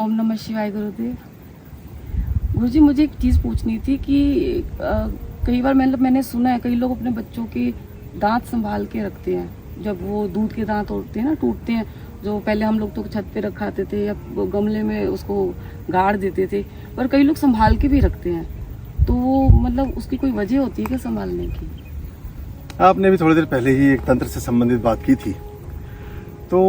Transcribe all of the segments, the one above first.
ओम नमः शिवाय गुरुदेव। गुरुजी, मुझे एक चीज़ पूछनी थी कि कई बार मैंने सुना है कई लोग अपने बच्चों के दांत संभाल के रखते हैं। जब वो दूध के दांत होते हैं ना, टूटते हैं, जो पहले हम लोग तो छत पे रखाते थे या गमले में उसको गाड़ देते थे, पर कई लोग संभाल के भी रखते हैं। तो वो मतलब उसकी कोई वजह होती है क्या संभालने की? आपने भी थोड़ी देर पहले ही एक तंत्र से संबंधित बात की थी। तो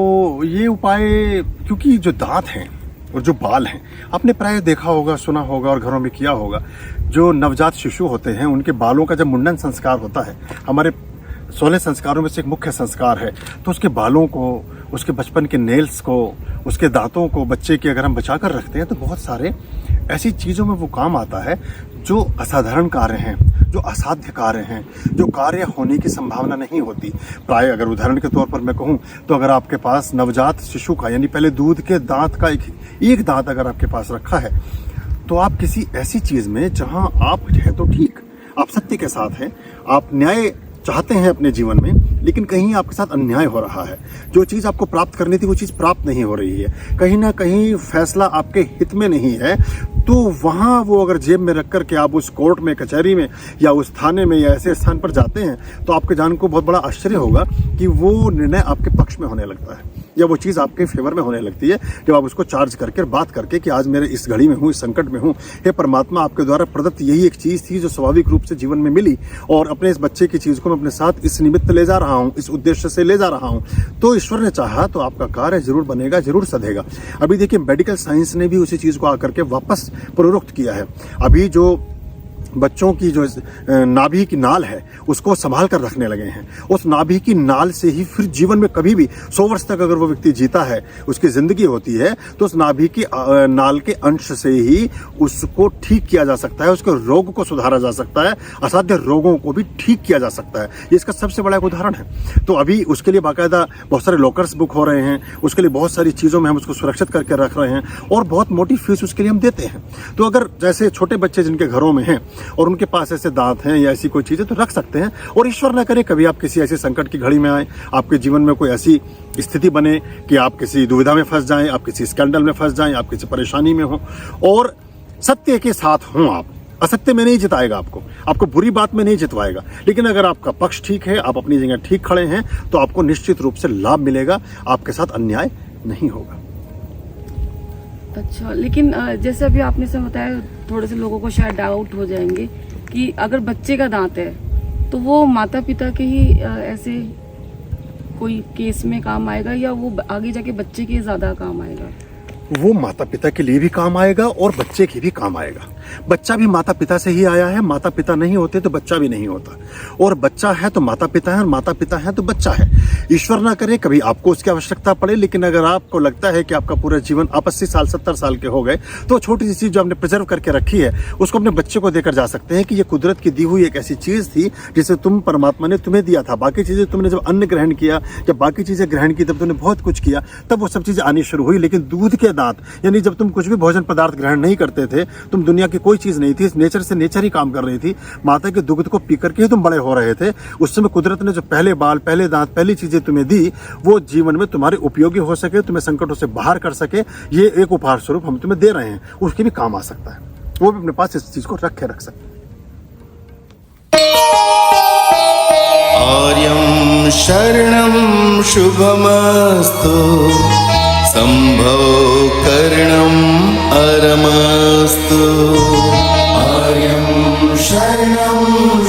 ये उपाय, क्योंकि जो दांत हैं और जो बाल हैं, आपने प्राय देखा होगा, सुना होगा और घरों में किया होगा, जो नवजात शिशु होते हैं उनके बालों का जब मुंडन संस्कार होता है, हमारे 16 संस्कारों में से एक मुख्य संस्कार है, तो उसके बालों को, उसके बचपन के नेल्स को, उसके दांतों को बच्चे के अगर हम बचा कर रखते हैं तो बहुत सारे ऐसी चीज़ों में वो काम आता है जो असाधारण कार्य हैं, जो असाध्य कार्य हैं, जो कार्य होने की संभावना नहीं होती। प्राय अगर उदाहरण के तौर पर मैं कहूँ तो अगर आपके पास नवजात शिशु का यानी पहले दूध के दांत का एक दांत अगर आपके पास रखा है, तो आप किसी ऐसी चीज़ में जहाँ आप हैं तो ठीक, आप सत्य के साथ हैं, आप न्याय चाहते हैं अपने जीवन में, लेकिन कहीं आपके साथ अन्याय हो रहा है। जो चीज़ आपको प्राप्त करनी थी वो चीज़ प्राप्त नहीं हो रही है, कहीं ना कहीं फैसला आपके हित में नहीं है, तो वहाँ वो अगर जेब में रख कर के आप उस कोर्ट में, कचहरी में या उस थाने में या ऐसे स्थान पर जाते हैं, तो आपके जान को बहुत बड़ा आश्चर्य होगा कि वो निर्णय आपके पक्ष में होने लगता है या वो चीज़ आपके फेवर में होने लगती है, जब आप उसको चार्ज करके बात करके कि आज मेरे इस घड़ी में हूँ, इस संकट में हूँ, हे परमात्मा, आपके द्वारा प्रदत्त यही एक चीज़ थी जो स्वाभाविक रूप से जीवन में मिली और अपने इस बच्चे की चीज़ को मैं अपने साथ इस निमित्त ले जा रहा हूँ, इस उद्देश्य से ले जा रहा हूँ, तो ईश्वर ने चाहा तो आपका कार्य जरूर बनेगा, जरूर सधेगा। अभी देखिए, मेडिकल साइंस ने भी उसी चीज़ को आकर के वापस पुनरुक्त किया है। अभी जो बच्चों की जो नाभि की नाल है उसको संभाल कर रखने लगे हैं। उस नाभि की नाल से ही फिर जीवन में कभी भी 100 वर्ष तक अगर वो व्यक्ति जीता है, उसकी जिंदगी होती है, तो उस नाभि की नाल के अंश से ही उसको ठीक किया जा सकता है, उसके रोग को सुधारा जा सकता है, असाध्य रोगों को भी ठीक किया जा सकता है। ये इसका सबसे बड़ा एक उदाहरण है। तो अभी उसके लिए बाकायदा बहुत सारे लॉकर्स बुक हो रहे हैं, उसके लिए बहुत सारी चीज़ों में हम उसको सुरक्षित करके रख रहे हैं और बहुत मोटी फीस उसके लिए हम देते हैं। तो अगर जैसे छोटे बच्चे जिनके घरों में हैं और उनके पास ऐसे दांत हैं या ऐसी कोई चीज़ है तो रख सकते हैं, और ईश्वर न करे कभी आप किसी ऐसे संकट की घड़ी में आए, आपके जीवन में कोई ऐसी स्थिति बने कि आप किसी दुविधा में फंस जाएं, आप किसी स्कैंडल में फंस जाएं, आप किसी परेशानी में हो और सत्य के साथ हों, आप असत्य में नहीं जिताएगा, आपको बुरी बात में नहीं जितवाएगा, लेकिन अगर आपका पक्ष ठीक है, आप अपनी जगह ठीक खड़े हैं, तो आपको निश्चित रूप से लाभ मिलेगा, आपके साथ अन्याय नहीं होगा। अच्छा, लेकिन जैसे अभी आपने से बताया, थोड़े से लोगों को शायद डाउट हो जाएंगे कि अगर बच्चे का दांत है तो वो माता पिता के ही ऐसे कोई केस में काम आएगा या वो आगे जाके बच्चे के ज़्यादा काम आएगा? वो माता पिता के लिए भी काम आएगा और बच्चे के भी काम आएगा। बच्चा भी माता पिता से ही आया है, माता पिता नहीं होते तो बच्चा भी नहीं होता, और बच्चा है तो माता पिता है और माता पिता है तो बच्चा है। ईश्वर ना करे कभी आपको उसकी आवश्यकता पड़े, लेकिन अगर आपको लगता है कि आपका पूरा जीवन आप 80 साल 70 साल के हो गए, तो छोटी सी चीज़ जो आपने प्रिजर्व करके रखी है उसको अपने बच्चे को देकर जा सकते हैं कि ये कुदरत की दी हुई एक ऐसी चीज़ थी जिसे तुम, परमात्मा ने तुम्हें दिया था। बाकी चीज़ें तुमने जब अन्न ग्रहण किया, जब बाकी चीज़ें ग्रहण की, तब तुमने बहुत कुछ किया, तब वो सब चीज़ें आनी शुरू हुई। लेकिन दूध के दांत यानी जब तुम कुछ भी भोजन पदार्थ ग्रहण नहीं करते थे, तुम दुनिया की कोई चीज़ नहीं थी, नेचर से नेचर ही काम कर रही थी, माता के दुग्ध को पी करके ही तुम बड़े हो रहे थे। उस समय कुदरत ने जो पहले बाल, पहले दांत, पहली चीज़ें तुम्हें दी, वो जीवन में तुम्हारे उपयोगी हो सके, तुम्हें संकटों से बाहर कर सके, ये एक उपहार स्वरूप हम तुम्हें दे रहे हैं, उसके भी काम आ सकता है। वो भी अपने पास इस चीज़ को रख सकते हैं। आर्यं शरणं शुभमस्तु, संभव करणं अरमस्तु। आर्यं शरणं